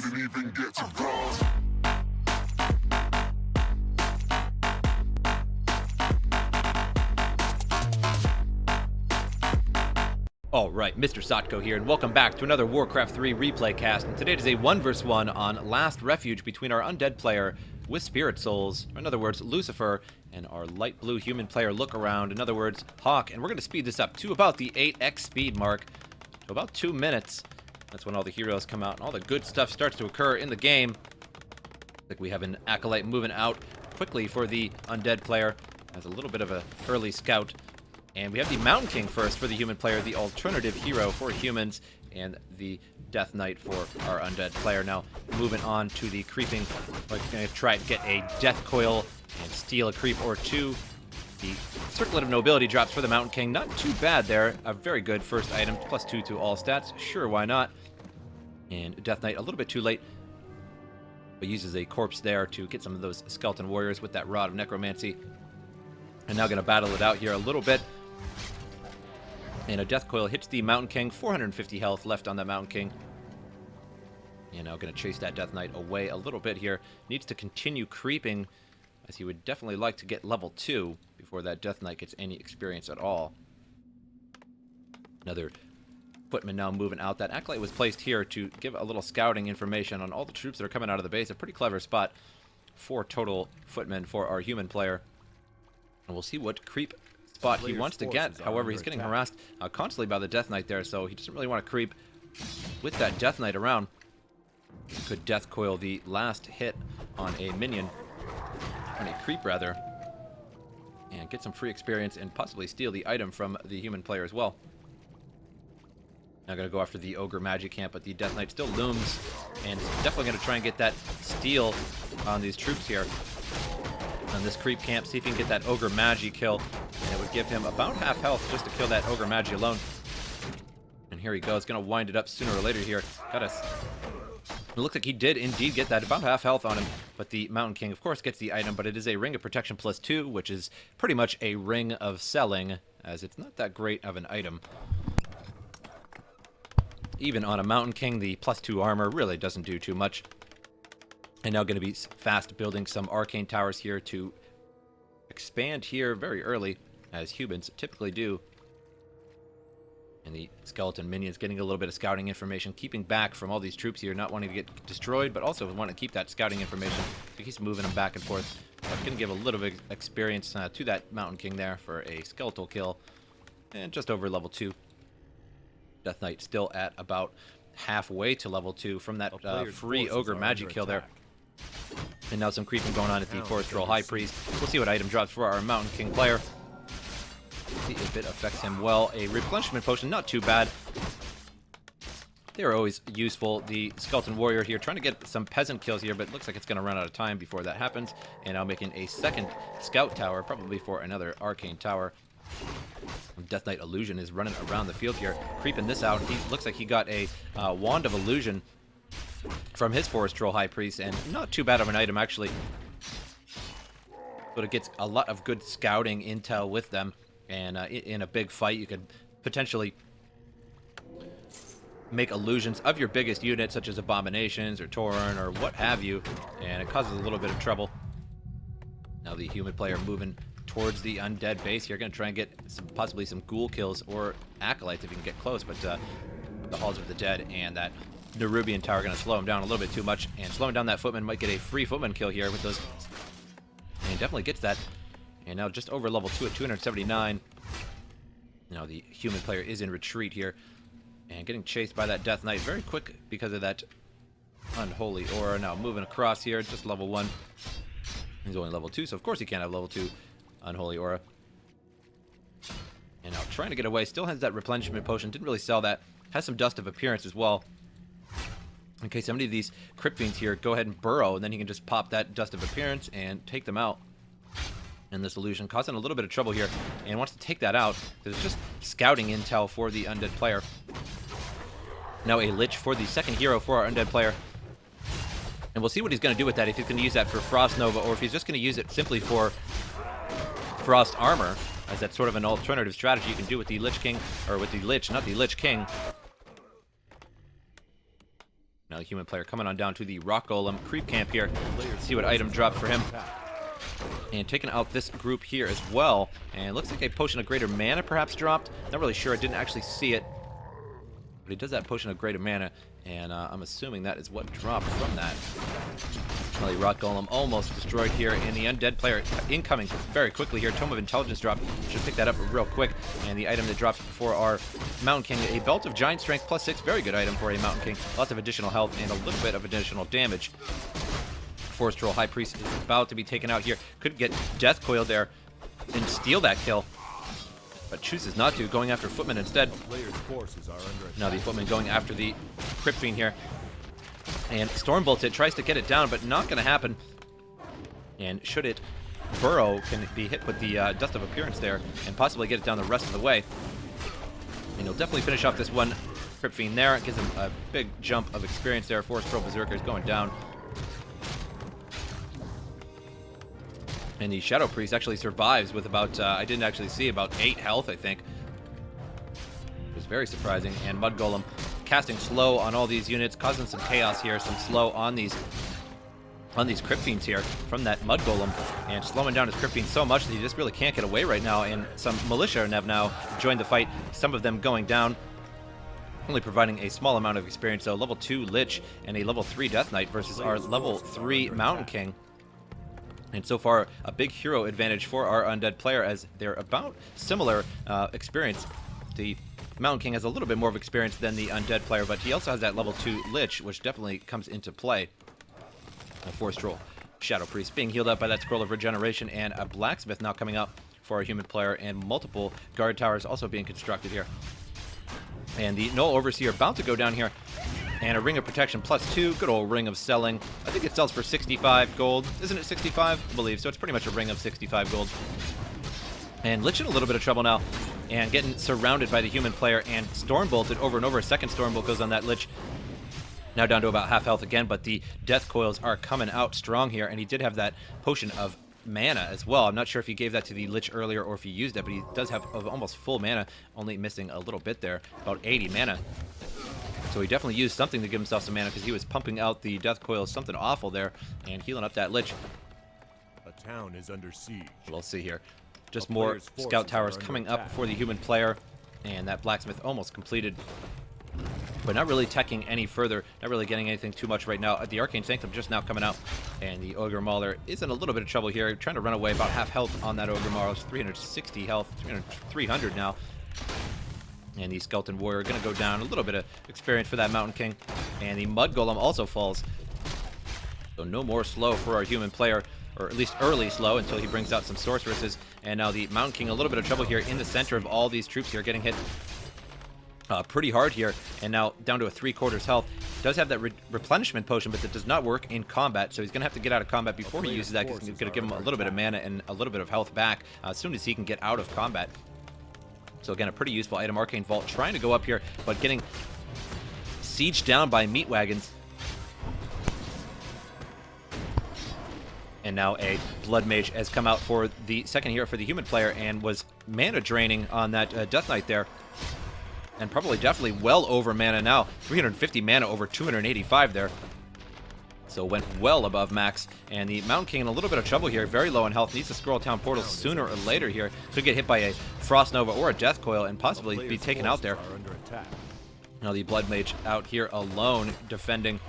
Didn't even get to cross. Alright, MrSotko here, and welcome back to another Warcraft 3 replay cast. And today is a 1 vs 1 on Last Refuge between our undead player with Spirit Souls, or in other words, Lucifer, and our light blue human player Look Around, in other words, Hawk. And we're going to speed this up to about the 8x speed mark, to about 2 minutes. That's when all the heroes come out and all the good stuff starts to occur in the game. Like we have an Acolyte moving out quickly for the undead player as a little bit of an early scout. And we have the Mountain King first for the human player, the alternative hero for humans, and the Death Knight for our undead player. Now, moving on to the creeping, we're going to try to get a Death Coil and steal a creep or two. The Circlet of Nobility drops for the Mountain King. Not too bad there. A very good first item, +2 to all stats. Sure, why not? And Death Knight a little bit too late, but uses a corpse there to get some of those skeleton warriors with that Rod of Necromancy. And now going to battle it out here a little bit. And a Death Coil hits the Mountain King. 450 health left on the Mountain King. And now going to chase that Death Knight away a little bit here. Needs to continue creeping, as he would definitely like to get level 2 before that Death Knight gets any experience at all. Another footman now moving out. That Acolyte was placed here to give a little scouting information on all the troops that are coming out of the base. A pretty clever spot. 4 total footmen for our human player. And we'll see what creep spot he wants to get. However, he's getting harassed constantly by the Death Knight there, so he doesn't really want to creep with that Death Knight around. He could Death Coil the last hit on a minion, on a creep rather, and get some free experience and possibly steal the item from the human player as well. Now going to go after the Ogre Magic Camp, but the Death Knight still looms, and definitely going to try and get that steal on these troops here. On this creep camp, see if he can get that Ogre Magi kill, and it would give him about half health just to kill that Ogre Magi alone. And here he goes, gonna wind it up sooner or later here. Got us. It looks like he did indeed get that, about half health on him, but the Mountain King, of course, gets the item, but it is a Ring of Protection +2, which is pretty much a Ring of Selling, as it's not that great of an item. Even on a Mountain King, the +2 armor really doesn't do too much. And now going to be fast building some arcane towers here to expand here very early, as humans typically do. And the skeleton minions getting a little bit of scouting information, keeping back from all these troops here, not wanting to get destroyed, but also wanting to keep that scouting information. So he's moving them back and forth. Going to give a little bit of experience to that Mountain King there for a skeletal kill. And just over level 2. Death Knight still at about halfway to level 2 from that free Ogre Magic kill there. And now some creeping going on at the Forest Troll High Priest. We'll see what item drops for our Mountain King player. See if it affects him well. A replenishment potion, not too bad. They're always useful. The Skeleton Warrior here trying to get some peasant kills here, but it looks like it's going to run out of time before that happens. And now making a second scout tower, probably for another arcane tower. Death Knight Illusion is running around the field here, creeping this out. He looks like he got a Wand of Illusion from his Forest Troll High Priest, and not too bad of an item actually. But it gets a lot of good scouting intel with them, and in a big fight you could potentially make illusions of your biggest unit, such as Abominations or Tauren or what have you, and it causes a little bit of trouble. Now the human player moving towards the undead base here, going to try and get possibly some ghoul kills or acolytes if he can get close, but the Halls of the Dead and that Nerubian Tower going to slow him down a little bit too much, and slowing down that footman might get a free footman kill here with those, and he definitely gets that. And now just over level 2 at 279. Now the human player is in retreat here, and getting chased by that Death Knight very quick because of that Unholy Aura. Now moving across here, just level 1. He's only level 2, so of course he can't have level 2 Unholy Aura. And now trying to get away, still has that replenishment potion, didn't really sell that. Has some Dust of Appearance as well, in case some of these Crypt Fiends here go ahead and burrow, and then he can just pop that Dust of Appearance and take them out. And this illusion causing a little bit of trouble here, and wants to take that out. There's just scouting intel for the undead player. Now a Lich for the second hero for our undead player. And we'll see what he's going to do with that, if he's going to use that for Frost Nova, or if he's just going to use it simply for Frost Armor, as that's sort of an alternative strategy you can do with the Lich King, or with the Lich, not the Lich King. Now Now the human player coming on down to the Rock Golem creep camp here. Let's see what item drops for him. And taking out this group here as well. And it looks like a Potion of Greater Mana perhaps dropped. Not really sure. I didn't actually see it. But he does that Potion of Greater Mana. And I'm assuming that is what dropped from that. Well, the Rock Golem almost destroyed here. And the undead player incoming very quickly here. Tome of Intelligence dropped. Should pick that up real quick. And the item that dropped before our Mountain King, a Belt of Giant Strength +6. Very good item for a Mountain King. Lots of additional health and a little bit of additional damage. Forest Troll High Priest is about to be taken out here. Could get Death Coiled there and steal that kill, but chooses not to, going after Footman instead. Now the Footman going after the Crypt Fiend here. And Stormbolts it, tries to get it down, but not going to happen. And should it burrow, can be hit with the Dust of Appearance there, and possibly get it down the rest of the way. And he'll definitely finish off this one Crypt Fiend there. It gives him a big jump of experience there. Forest Troll Berserker is going down. And the Shadow Priest actually survives with about, I didn't actually see, about 8 health, I think. It was very surprising. And Mud Golem casting slow on all these units, causing some chaos here, some slow on these Crypt Fiends here from that Mud Golem, and slowing down his Crypt Fiends so much that he just really can't get away right now. And some Militia have now joined the fight, some of them going down, only providing a small amount of experience. So level 2 Lich and a level 3 Death Knight versus our level 3 Mountain King. And so far, a big hero advantage for our undead player, as they're about similar experience. The Mountain King has a little bit more of experience than the undead player, but he also has that level 2 Lich, which definitely comes into play. A Forest Troll Shadow Priest being healed up by that Scroll of Regeneration, and a Blacksmith now coming up for our human player, and multiple guard towers also being constructed here. And the Null Overseer about to go down here. And a Ring of Protection +2, good old Ring of Selling. I think it sells for 65 gold. Isn't it 65? I believe. So it's pretty much a Ring of 65 gold. And Lich in a little bit of trouble now. And getting surrounded by the human player and Stormbolted over and over. A second Stormbolt goes on that Lich. Now down to about half health again, but the Death Coils are coming out strong here. And he did have that Potion of Mana as well. I'm not sure if he gave that to the Lich earlier or if he used it, but he does have almost full mana, only missing a little bit there, about 80 mana. So he definitely used something to give himself some mana, because he was pumping out the Death Coils, something awful there, and healing up that Lich. A town is under siege. We'll see here. Just more Scout Towers coming up for the human player, and that Blacksmith almost completed. But not really teching any further, not really getting anything too much right now. The Arcane Sanctum just now coming out, and the Ogre Mauler is in a little bit of trouble here, trying to run away, about half health on that Ogre Mauler. It's 360 health, 300 now. And the Skeleton Warrior going to go down. A little bit of experience for that Mountain King. And the Mud Golem also falls. So no more slow for our human player, or at least early slow, until he brings out some Sorceresses. And now the Mountain King, a little bit of trouble here in the center of all these troops here, getting hit pretty hard here. And now down to a 3/4 health. Does have that replenishment potion, but that does not work in combat. So he's going to have to get out of combat before he uses that, because it's going to give him a little bit of mana and a little bit of health back as soon as he can get out of combat. So again, a pretty useful item. Arcane Vault trying to go up here, but getting sieged down by meat wagons. And now a Blood Mage has come out for the second hero for the human player, and was mana draining on that Death Knight there. And probably definitely well over mana now. 350 mana over 285 there. So went well above max. And the Mountain King in a little bit of trouble here. Very low in health. Needs to scroll town portal sooner or later here. Could get hit by a Frost Nova or a Death Coil and possibly be taken out there. Now the Blood Mage out here alone defending.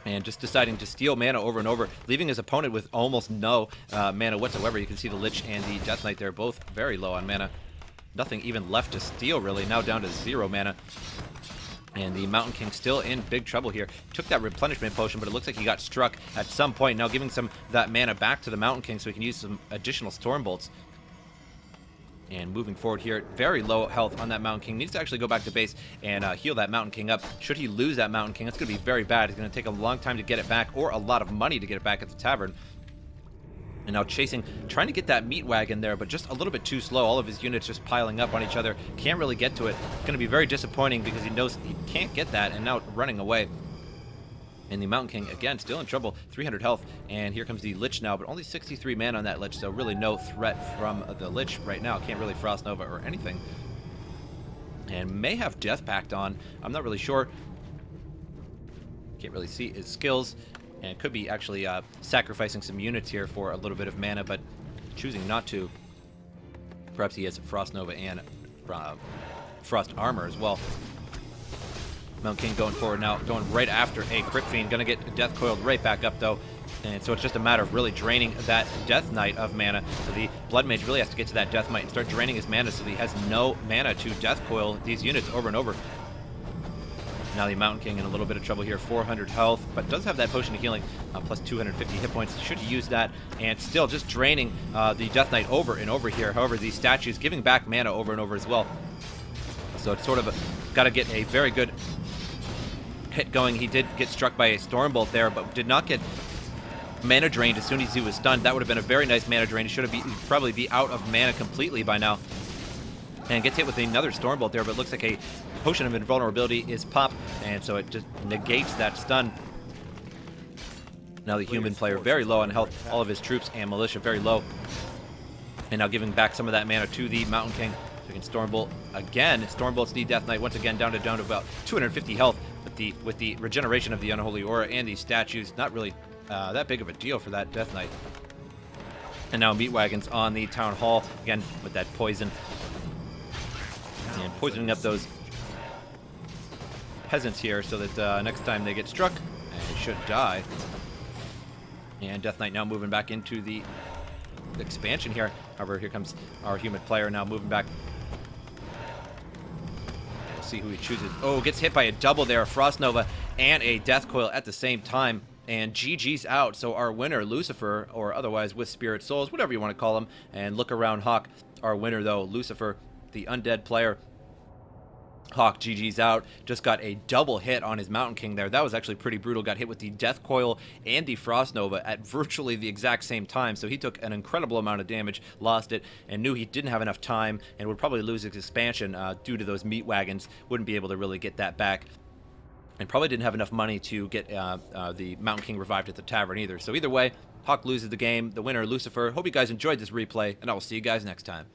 And just deciding to steal mana over and over, leaving his opponent with almost no mana whatsoever. You can see the Lich and the Death Knight there, both very low on mana. Nothing even left to steal, really. Now down to 0 mana. And the Mountain King still in big trouble here. Took that replenishment potion, but it looks like he got struck at some point. Now giving some that mana back to the Mountain King so he can use some additional Stormbolts. And moving forward here, very low health on that Mountain King. Needs to actually go back to base and heal that Mountain King up. Should he lose that Mountain King, that's going to be very bad. It's going to take a long time to get it back, or a lot of money to get it back at the tavern. And now chasing, trying to get that meat wagon there, but just a little bit too slow. All of his units just piling up on each other. Can't really get to it. It's going to be very disappointing, because he knows he can't get that, and now running away. And the Mountain King, again, still in trouble. 300 health, and here comes the Lich now, but only 63 mana on that Lich, so really no threat from the Lich right now. Can't really Frost Nova or anything. And may have Death Pact on. I'm not really sure. Can't really see his skills, and could be actually sacrificing some units here for a little bit of mana, but choosing not to. Perhaps he has Frost Nova and Frost Armor as well. Mountain King going forward now, going right after a Crypt Fiend. Going to get Death Coiled right back up, though. And so it's just a matter of really draining that Death Knight of mana. So the Blood Mage really has to get to that Death Knight and start draining his mana so that he has no mana to Death Coil these units over and over. Now the Mountain King in a little bit of trouble here, 400 health, but does have that Potion of Healing, plus 250 hit points. Should use that, and still just draining the Death Knight over and over here. However, these statues giving back mana over and over as well. So it's sort of got to get a very good hit going. He did get struck by a Stormbolt there, but did not get mana drained as soon as he was stunned. That would have been a very nice mana drain. He should have probably be out of mana completely by now. And gets hit with another Stormbolt there, but looks like a Potion of Invulnerability is popped, and so it just negates that stun. Now the human player very low on health, all of his troops and militia very low. And now giving back some of that mana to the Mountain King. So he can Stormbolt again. Stormbolt's the Death Knight once again down to about 250 health. With the regeneration of the Unholy Aura and these statues, not really that big of a deal for that Death Knight. And now Meat Wagons on the Town Hall, again with that poison. And poisoning up those peasants here so that next time they get struck, they should die. And Death Knight now moving back into the expansion here. However, here comes our human player now moving back. We'll see who he chooses. Oh, gets hit by a double there, a Frost Nova and a Death Coil at the same time. And GG's out. So our winner, Lucifer, or otherwise with Spirit Souls, whatever you want to call him, and Look Around Hawk, our winner though, Lucifer, the undead player. Hawk, GG's out. Just got a double hit on his Mountain King there. That was actually pretty brutal. Got hit with the Death Coil and the Frost Nova at virtually the exact same time. So he took an incredible amount of damage, lost it, and knew he didn't have enough time and would probably lose his expansion due to those Meat Wagons. Wouldn't be able to really get that back. And probably didn't have enough money to get the Mountain King revived at the tavern either. So either way, Hawk loses the game. The winner, Lucifer. Hope you guys enjoyed this replay, and I will see you guys next time.